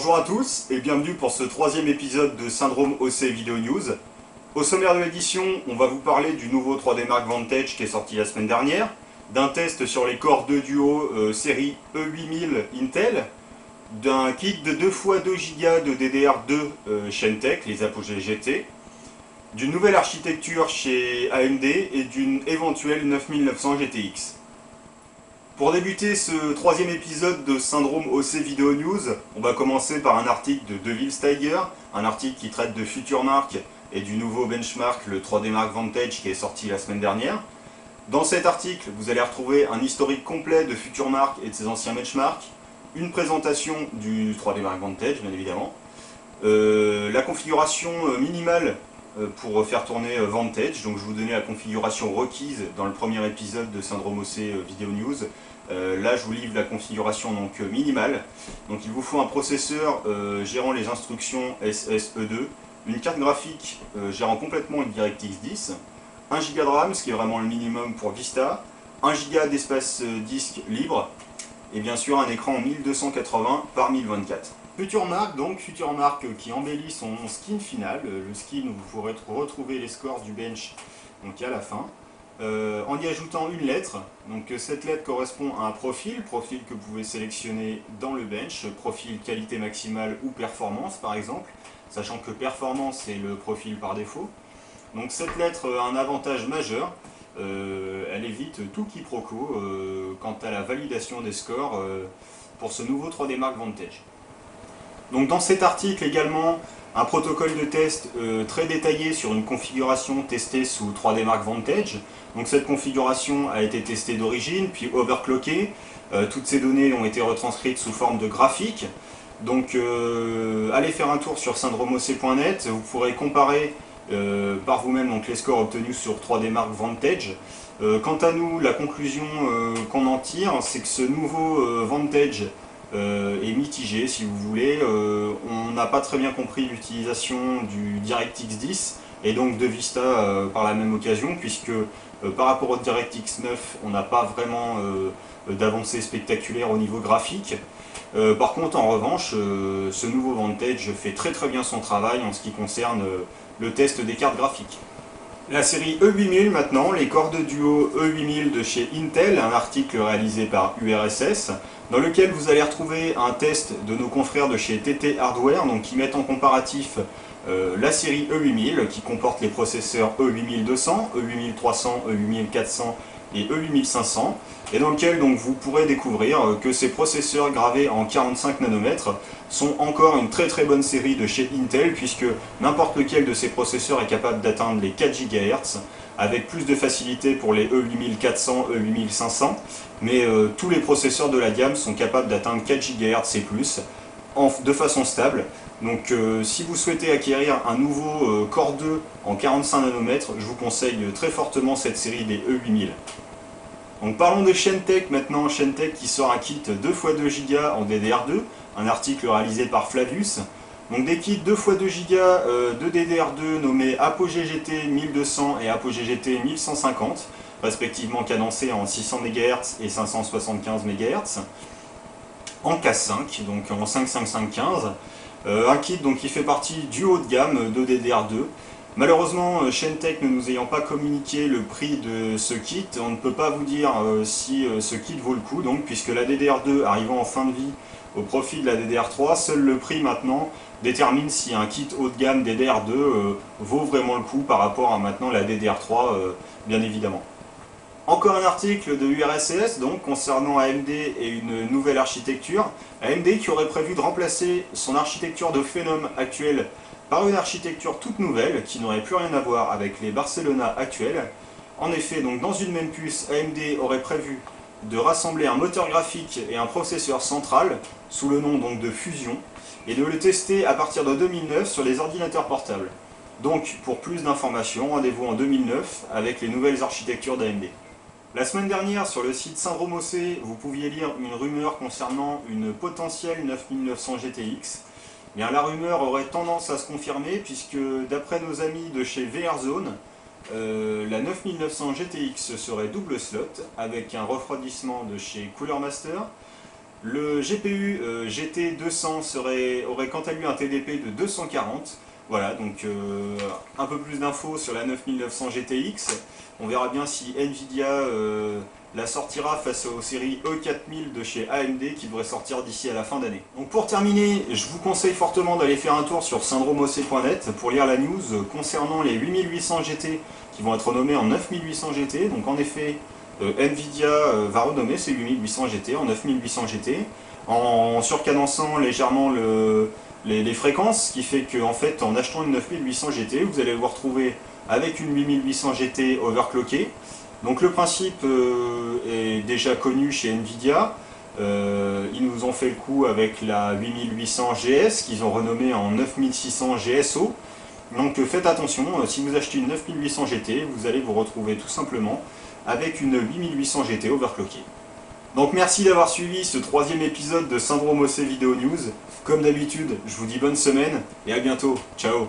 Bonjour à tous et bienvenue pour ce troisième épisode de Syndrome OC Video News. Au sommaire de l'édition, on va vous parler du nouveau 3D Mark Vantage qui est sorti la semaine dernière, d'un test sur les Core 2 Duo série E8000 Intel, d'un kit de 2x2 Go de DDR2 Shentek, les Apogee GT, d'une nouvelle architecture chez AMD et d'une éventuelle 9900 GTX. Pour débuter ce troisième épisode de Syndrome OC Video News, on va commencer par un article de Deville Steiger, un article qui traite de FutureMark et du nouveau benchmark, le 3D Mark Vantage qui est sorti la semaine dernière. Dans cet article, vous allez retrouver un historique complet de FutureMark et de ses anciens benchmarks, une présentation du 3D Mark Vantage bien évidemment, la configuration minimale pour faire tourner Vantage, donc je vous donnais la configuration requise dans le premier épisode de Syndrome OC Video News. Là je vous livre la configuration donc minimale. Donc il vous faut un processeur gérant les instructions SSE2, une carte graphique gérant complètement une DirectX 10, 1 Go de RAM, ce qui est vraiment le minimum pour Vista, 1 Go d'espace disque libre, et bien sûr un écran 1280 par 1024. FutureMark qui embellit son skin final, le skin où vous pourrez retrouver les scores du bench donc à la fin, en y ajoutant une lettre. Donc cette lettre correspond à un profil que vous pouvez sélectionner dans le bench, profil qualité maximale ou performance par exemple, sachant que performance c'est le profil par défaut. Donc cette lettre a un avantage majeur, elle évite tout quiproquo quant à la validation des scores pour ce nouveau 3D Mark Vantage. Donc dans cet article également, un protocole de test très détaillé sur une configuration testée sous 3D Mark Vantage. Donc cette configuration a été testée d'origine, puis overclockée. Toutes ces données ont été retranscrites sous forme de graphique. Donc allez faire un tour sur syndromeoc.net, vous pourrez comparer par vous-même les scores obtenus sur 3D Mark Vantage. Quant à nous, la conclusion qu'on en tire, c'est que ce nouveau Vantage est mitigé si vous voulez. On n'a pas très bien compris l'utilisation du DirectX 10 et donc de Vista par la même occasion, puisque par rapport au DirectX 9 on n'a pas vraiment d'avancée spectaculaire au niveau graphique. Par contre en revanche ce nouveau Vantage fait très bien son travail en ce qui concerne le test des cartes graphiques. La série E8000 maintenant, les Core 2 Duo E8000 de chez Intel, un article réalisé par URSS, dans lequel vous allez retrouver un test de nos confrères de chez TT Hardware, donc qui mettent en comparatif la série E8000 qui comporte les processeurs E8200, E8300, E8400 et E8500, et dans lequel donc, vous pourrez découvrir que ces processeurs gravés en 45 nanomètres sont encore une très bonne série de chez Intel, puisque n'importe lequel de ces processeurs est capable d'atteindre les 4 GHz, avec plus de facilité pour les E8400, E8500, mais tous les processeurs de la gamme sont capables d'atteindre 4 GHz et plus, de façon stable. Donc si vous souhaitez acquérir un nouveau Core 2 en 45 nanomètres, je vous conseille très fortement cette série des E8000. Donc parlons de Shentek maintenant, Shentek qui sort un kit 2x2 Go en DDR2, un article réalisé par Flavius. Donc des kits 2x2 Go de DDR2 nommés Apogee GT 1200 et Apogee GT 1150, respectivement cadencés en 600 MHz et 575 MHz, en K5, donc en 55515. Un kit donc, qui fait partie du haut de gamme de DDR2. Malheureusement, Shentek ne nous ayant pas communiqué le prix de ce kit, on ne peut pas vous dire si ce kit vaut le coup, donc, puisque la DDR2 arrivant en fin de vie au profit de la DDR3, seul le prix maintenant détermine si un kit haut de gamme DDR2 vaut vraiment le coup par rapport à maintenant la DDR3, bien évidemment. Encore un article de URSS donc, concernant AMD et une nouvelle architecture. AMD qui aurait prévu de remplacer son architecture de Phenom actuelle par une architecture toute nouvelle qui n'aurait plus rien à voir avec les Barcelona actuels. En effet, donc, dans une même puce, AMD aurait prévu de rassembler un moteur graphique et un processeur central sous le nom donc, de Fusion et de le tester à partir de 2009 sur les ordinateurs portables. Donc pour plus d'informations, rendez-vous en 2009 avec les nouvelles architectures d'AMD. La semaine dernière, sur le site Syndrome OC, vous pouviez lire une rumeur concernant une potentielle 9900 GTX. Bien, la rumeur aurait tendance à se confirmer puisque d'après nos amis de chez VRZone, la 9900 GTX serait double slot avec un refroidissement de chez Cooler Master, Le GPU GT 200 aurait quant à lui un TDP de 240. Voilà, donc un peu plus d'infos sur la 9900 GTX. On verra bien si Nvidia la sortira face aux séries E4000 de chez AMD qui devraient sortir d'ici à la fin d'année. Donc pour terminer, je vous conseille fortement d'aller faire un tour sur syndromeoc.net pour lire la news concernant les 8800 GT qui vont être nommés en 9800 GT. Donc en effet, Nvidia va renommer ces 8800 GT en 9800 GT en surcadençant légèrement les fréquences, ce qui fait qu'en fait en achetant une 9800 GT, vous allez vous retrouver avec une 8800 GT overclockée. Donc le principe est déjà connu chez Nvidia. Ils nous ont fait le coup avec la 8800 GS qu'ils ont renommée en 9600 GSO. Donc faites attention, si vous achetez une 9800 GT, vous allez vous retrouver tout simplement avec une 8800 GT overclockée. Donc merci d'avoir suivi ce troisième épisode de Syndrome OC Video News. Comme d'habitude, je vous dis bonne semaine et à bientôt. Ciao.